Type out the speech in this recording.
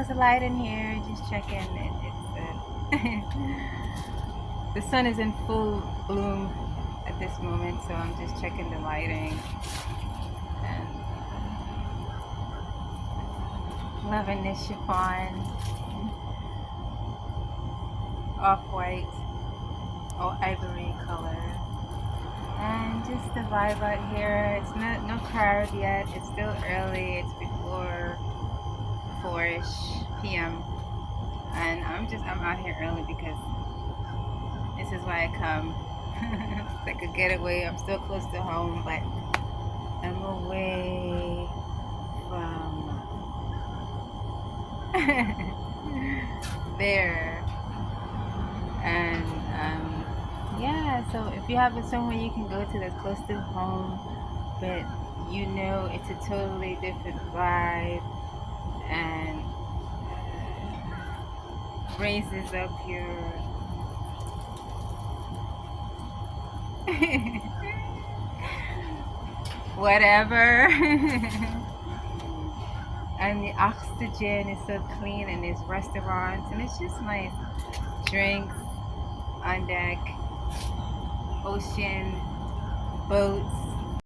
how's the light in here? Just checking. The sun is in full bloom at this moment, so I'm just checking the lighting and loving this chiffon, off-white or ivory color. And just the vibe out here. It's not no crowd yet. It's still early. It's before 4ish p.m. And I'm out here early because this is why I come. It's like a getaway. I'm still close to home, but I'm away from there. And yeah, so if you have somewhere you can go to that's close to home, but you know it's a totally different vibe and raises up your whatever. And the oxygen is so clean and there's restaurants and it's just nice. Drinks on deck, ocean, boats,